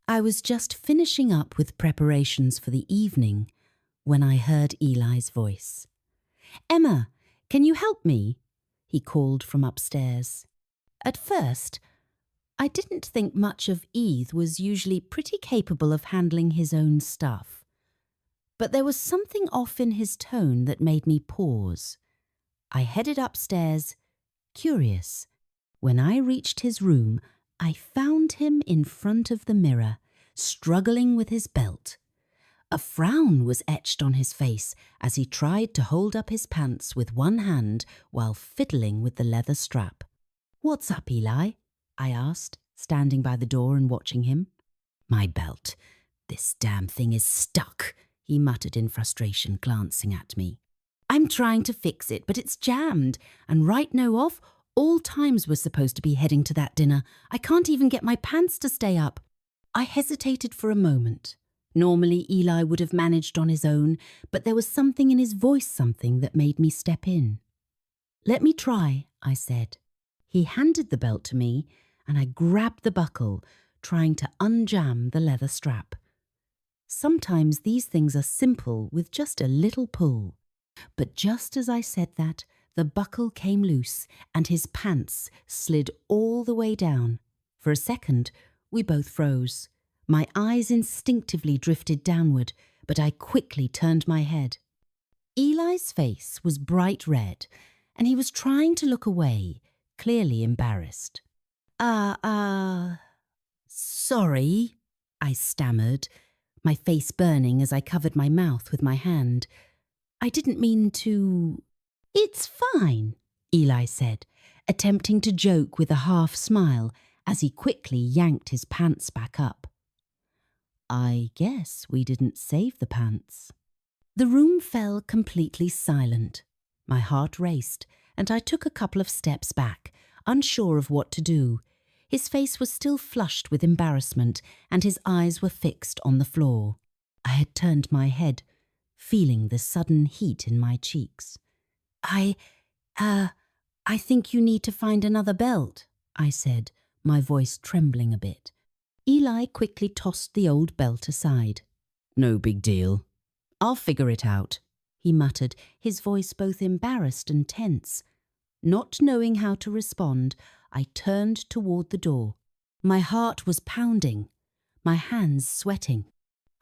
I was just finishing up with preparations for the evening when I heard Eli's voice. "Emma, can you help me?" he called from upstairs. At first, I didn't think much of Eth was usually pretty capable of handling his own stuff. But there was something off in his tone that made me pause. I headed upstairs, curious. When I reached his room, I found him in front of the mirror, struggling with his belt. A frown was etched on his face as he tried to hold up his pants with one hand while fiddling with the leather strap. "What's up, Eli?" I asked, standing by the door and watching him. "My belt. This damn thing is stuck," he muttered in frustration, glancing at me. "I'm trying to fix it, but it's jammed, and right now off, all times we're supposed to be heading to that dinner. I can't even get my pants to stay up." I hesitated for a moment. Normally Eli would have managed on his own, but there was something in his voice, something that made me step in. "Let me try," I said. He handed the belt to me, and I grabbed the buckle, trying to unjam the leather strap. Sometimes these things are simple with just a little pull. But just as I said that, the buckle came loose and his pants slid all the way down. For a second, we both froze. My eyes instinctively drifted downward, but I quickly turned my head. Eli's face was bright red, and he was trying to look away, clearly embarrassed. Sorry," I stammered, my face burning as I covered my mouth with my hand. "I didn't mean to—" "It's fine," Eli said, attempting to joke with a half smile as he quickly yanked his pants back up. I guess we didn't save the pants. The room fell completely silent. My heart raced, and I took a couple of steps back, unsure of what to do. His face was still flushed with embarrassment, and his eyes were fixed on the floor. I had turned my head, feeling the sudden heat in my cheeks. I think you need to find another belt," I said, my voice trembling a bit. Eli quickly tossed the old belt aside. "No big deal. I'll figure it out," he muttered, his voice both embarrassed and tense. Not knowing how to respond, I turned toward the door. My heart was pounding, my hands sweating.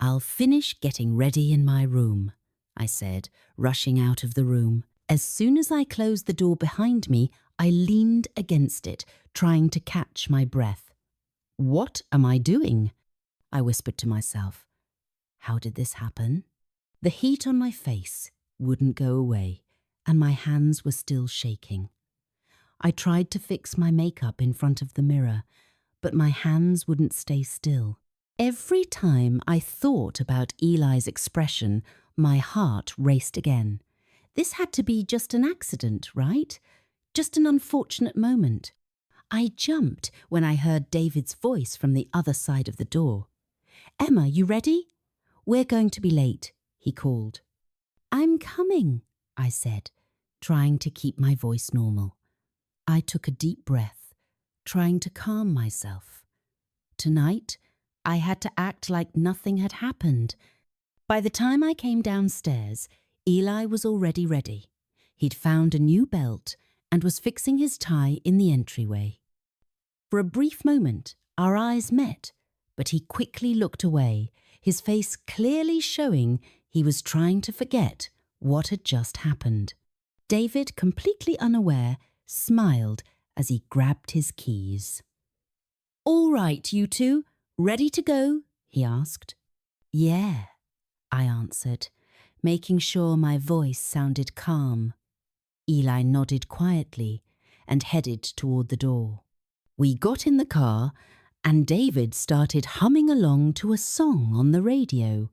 "I'll finish getting ready in my room," I said, rushing out of the room. As soon as I closed the door behind me, I leaned against it, trying to catch my breath. "What am I doing?" I whispered to myself. How did this happen? The heat on my face wouldn't go away, and my hands were still shaking. I tried to fix my makeup in front of the mirror, but my hands wouldn't stay still. Every time I thought about Eli's expression, my heart raced again. This had to be just an accident, right? Just an unfortunate moment. I jumped when I heard David's voice from the other side of the door. "Emma, you ready? We're going to be late," he called. "I'm coming," I said, trying to keep my voice normal. I took a deep breath, trying to calm myself. Tonight, I had to act like nothing had happened. By the time I came downstairs, Eli was already ready. He'd found a new belt and was fixing his tie in the entryway. For a brief moment, our eyes met, but he quickly looked away, his face clearly showing he was trying to forget what had just happened. David, completely unaware, smiled as he grabbed his keys. "All right, you two, ready to go?" he asked. "Yeah," I answered, making sure my voice sounded calm. Eli nodded quietly and headed toward the door. We got in the car, and David started humming along to a song on the radio.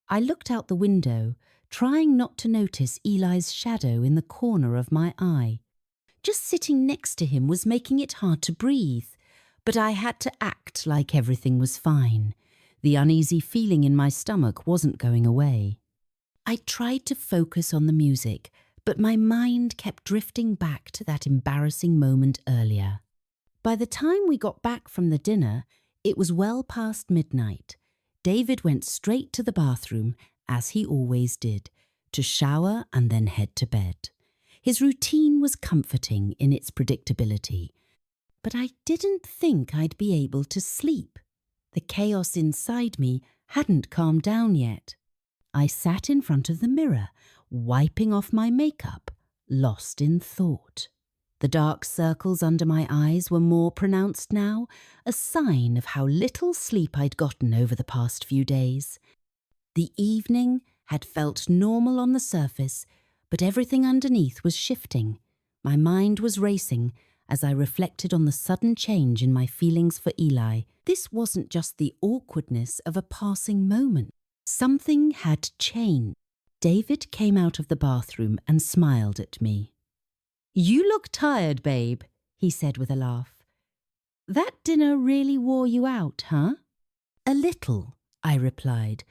I looked out the window, trying not to notice Eli's shadow in the corner of my eye. Just sitting next to him was making it hard to breathe, but I had to act like everything was fine. The uneasy feeling in my stomach wasn't going away. I tried to focus on the music, but my mind kept drifting back to that embarrassing moment earlier. By the time we got back from the dinner, It was well past midnight. David went straight to the bathroom, as he always did, to shower and then head to bed. His routine was comforting in its predictability, but I didn't think I'd be able to sleep. The chaos inside me hadn't calmed down yet. I sat in front of the mirror, wiping off my makeup, lost in thought. The dark circles under my eyes were more pronounced now, a sign of how little sleep I'd gotten over the past few days. The evening had felt normal on the surface, but everything underneath was shifting. My mind was racing as I reflected on the sudden change in my feelings for Eli. This wasn't just the awkwardness of a passing moment. Something had changed. David came out of the bathroom and smiled at me. "You look tired, babe," he said with a laugh. "That dinner really wore you out, huh?" "A little," I replied,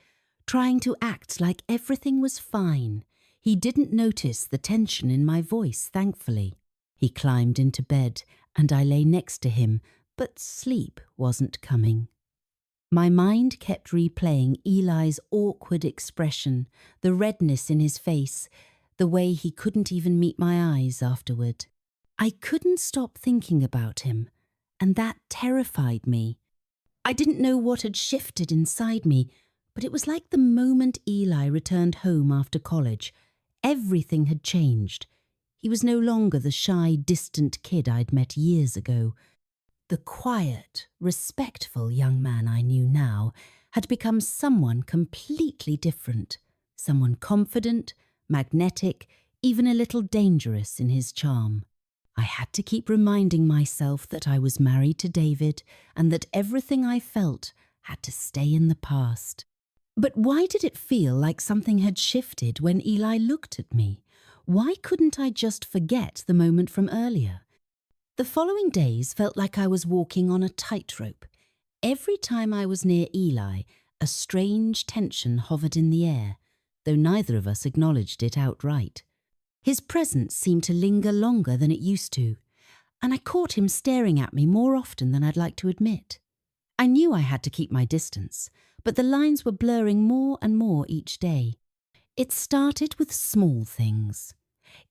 trying to act like everything was fine. He didn't notice the tension in my voice, thankfully. He climbed into bed, and I lay next to him, but sleep wasn't coming. My mind kept replaying Eli's awkward expression, the redness in his face, the way he couldn't even meet my eyes afterward. I couldn't stop thinking about him, and that terrified me. I didn't know what had shifted inside me, but it was like the moment Eli returned home after college, everything had changed. He was no longer the shy, distant kid I'd met years ago. The quiet, respectful young man I knew now had become someone completely different, someone confident, magnetic, even a little dangerous in his charm. I had to keep reminding myself that I was married to David and that everything I felt had to stay in the past. But why did it feel like something had shifted when Eli looked at me? Why couldn't I just forget the moment from earlier? The following days felt like I was walking on a tightrope. Every time I was near Eli, a strange tension hovered in the air, though neither of us acknowledged it outright. His presence seemed to linger longer than it used to, and I caught him staring at me more often than I'd like to admit. I knew I had to keep my distance, but the lines were blurring more and more each day. It started with small things.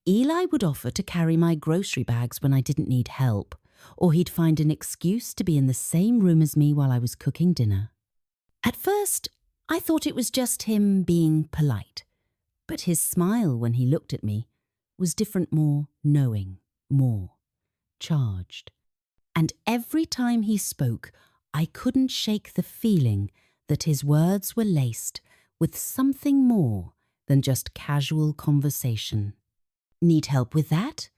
Eli would offer to carry my grocery bags when I didn't need help, or he'd find an excuse to be in the same room as me while I was cooking dinner. At first, I thought it was just him being polite, but his smile when he looked at me was different, more knowing, more charged. And every time he spoke, I couldn't shake the feeling that his words were laced with something more than just casual conversation. "Need help with that?"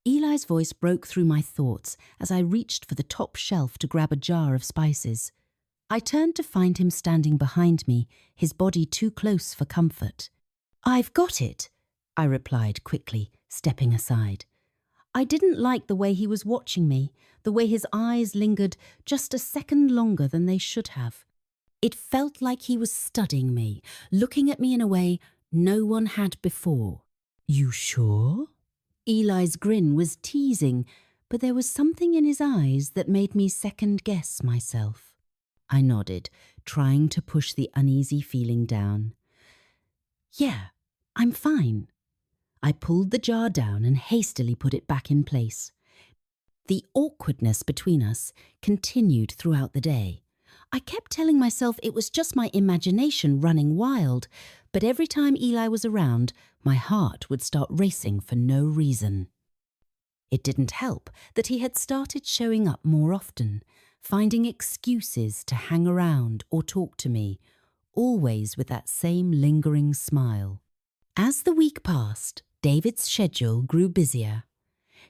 Eli's voice broke through my thoughts as I reached for the top shelf to grab a jar of spices. I turned to find him standing behind me, his body too close for comfort. "I've got it," I replied quickly, stepping aside. I didn't like the way he was watching me, the way his eyes lingered just a second longer than they should have. It felt like he was studying me, looking at me in a way no one had before. "You sure?" Eli's grin was teasing, but there was something in his eyes that made me second-guess myself. I nodded, trying to push the uneasy feeling down. "Yeah, I'm fine." I pulled the jar down and hastily put it back in place. The awkwardness between us continued throughout the day. I kept telling myself it was just my imagination running wild, but every time Eli was around, my heart would start racing for no reason. It didn't help that he had started showing up more often, finding excuses to hang around or talk to me, always with that same lingering smile. As the week passed, David's schedule grew busier.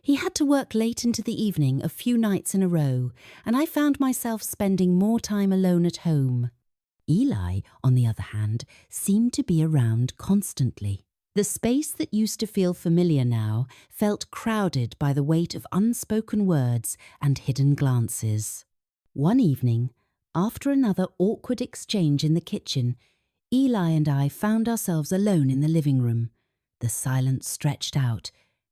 He had to work late into the evening a few nights in a row, and I found myself spending more time alone at home. Eli, on the other hand, seemed to be around constantly. The space that used to feel familiar now felt crowded by the weight of unspoken words and hidden glances. One evening, after another awkward exchange in the kitchen, Eli and I found ourselves alone in the living room. The silence stretched out,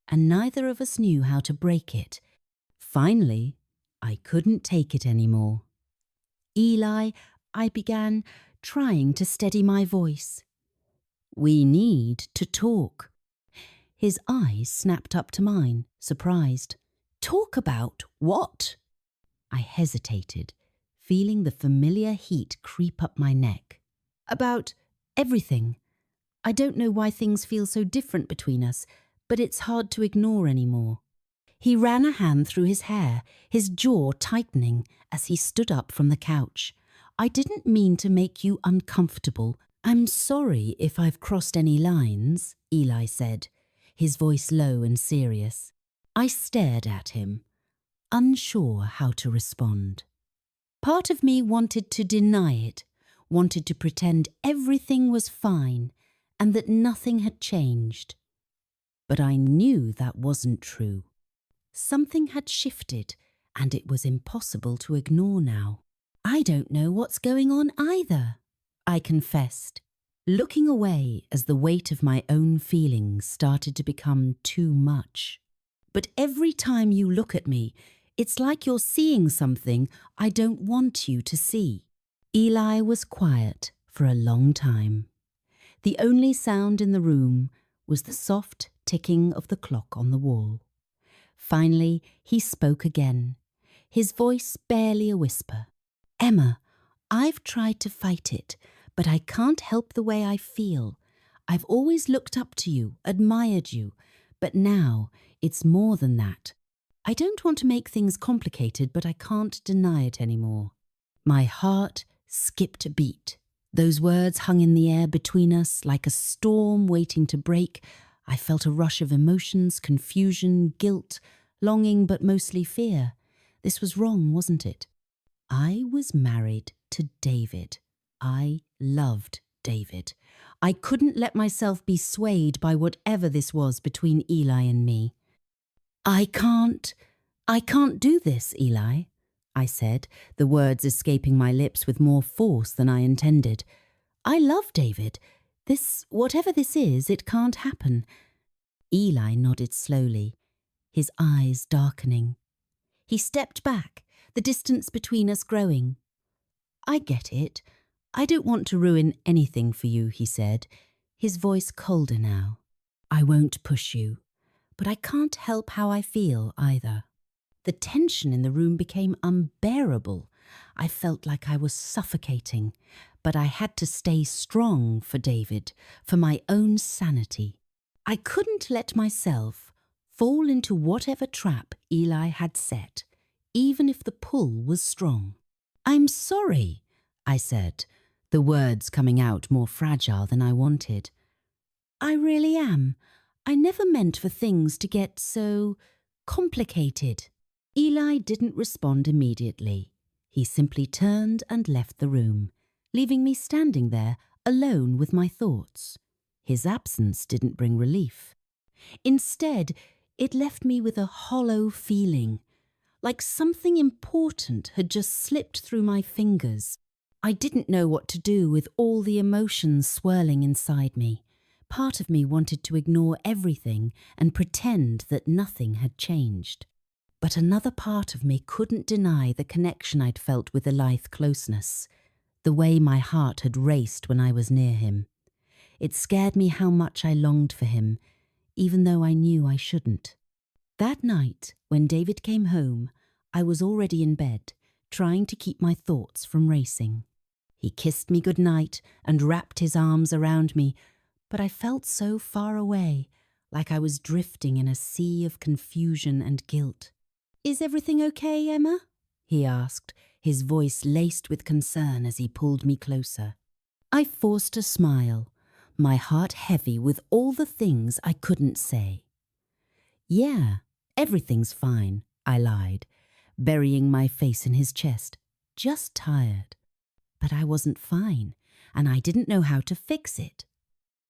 and neither of us knew how to break it. Finally, I couldn't take it anymore. Eli, I began, trying to steady my voice. We need to talk. His eyes snapped up to mine, surprised. Talk about what? I hesitated, feeling the familiar heat creep up my neck. About everything. I don't know why things feel so different between us, but it's hard to ignore anymore. He ran a hand through his hair, his jaw tightening as he stood up from the couch. I didn't mean to make you uncomfortable. I'm sorry if I've crossed any lines, Eli said, his voice low and serious. I stared at him, unsure how to respond. Part of me wanted to deny it, wanted to pretend everything was fine and that nothing had changed. But I knew that wasn't true. Something had shifted, and it was impossible to ignore now. I don't know what's going on either, I confessed, looking away as the weight of my own feelings started to become too much. But every time you look at me, it's like you're seeing something I don't want you to see. Eli was quiet for a long time. The only sound in the room was the soft ticking of the clock on the wall. Finally, he spoke again, his voice barely a whisper. Emma, I've tried to fight it, but I can't help the way I feel. I've always looked up to you, admired you, but now it's more than that. I don't want to make things complicated, but I can't deny it anymore. My heart skipped a beat. Those words hung in the air between us like a storm waiting to break. I felt a rush of emotions, confusion, guilt, longing, but mostly fear. This was wrong, wasn't it? I was married to David. I loved David. I couldn't let myself be swayed by whatever this was between Eli and me. I can't do this, Eli, I said, the words escaping my lips with more force than I intended. I love David. Whatever this is, it can't happen. Eli nodded slowly, his eyes darkening. He stepped back, the distance between us growing. I get it. I don't want to ruin anything for you, he said, his voice colder now. I won't push you, but I can't help how I feel either. The tension in the room became unbearable. I felt like I was suffocating, but I had to stay strong for David, for my own sanity. I couldn't let myself fall into whatever trap Eli had set, even if the pull was strong. I'm sorry, I said, the words coming out more fragile than I wanted. I really am. I never meant for things to get so complicated. Eli didn't respond immediately. He simply turned and left the room, leaving me standing there alone with my thoughts. His absence didn't bring relief. Instead, it left me with a hollow feeling, like something important had just slipped through my fingers. I didn't know what to do with all the emotions swirling inside me. Part of me wanted to ignore everything and pretend that nothing had changed. But another part of me couldn't deny the connection I'd felt with Elith's closeness, the way my heart had raced when I was near him. It scared me how much I longed for him, even though I knew I shouldn't. That night, when David came home, I was already in bed, trying to keep my thoughts from racing. He kissed me goodnight and wrapped his arms around me, but I felt so far away, like I was drifting in a sea of confusion and guilt. Is everything okay, Emma? He asked, his voice laced with concern as he pulled me closer. I forced a smile, my heart heavy with all the things I couldn't say. Yeah, everything's fine, I lied, burying my face in his chest, just tired. But I wasn't fine, and I didn't know how to fix it.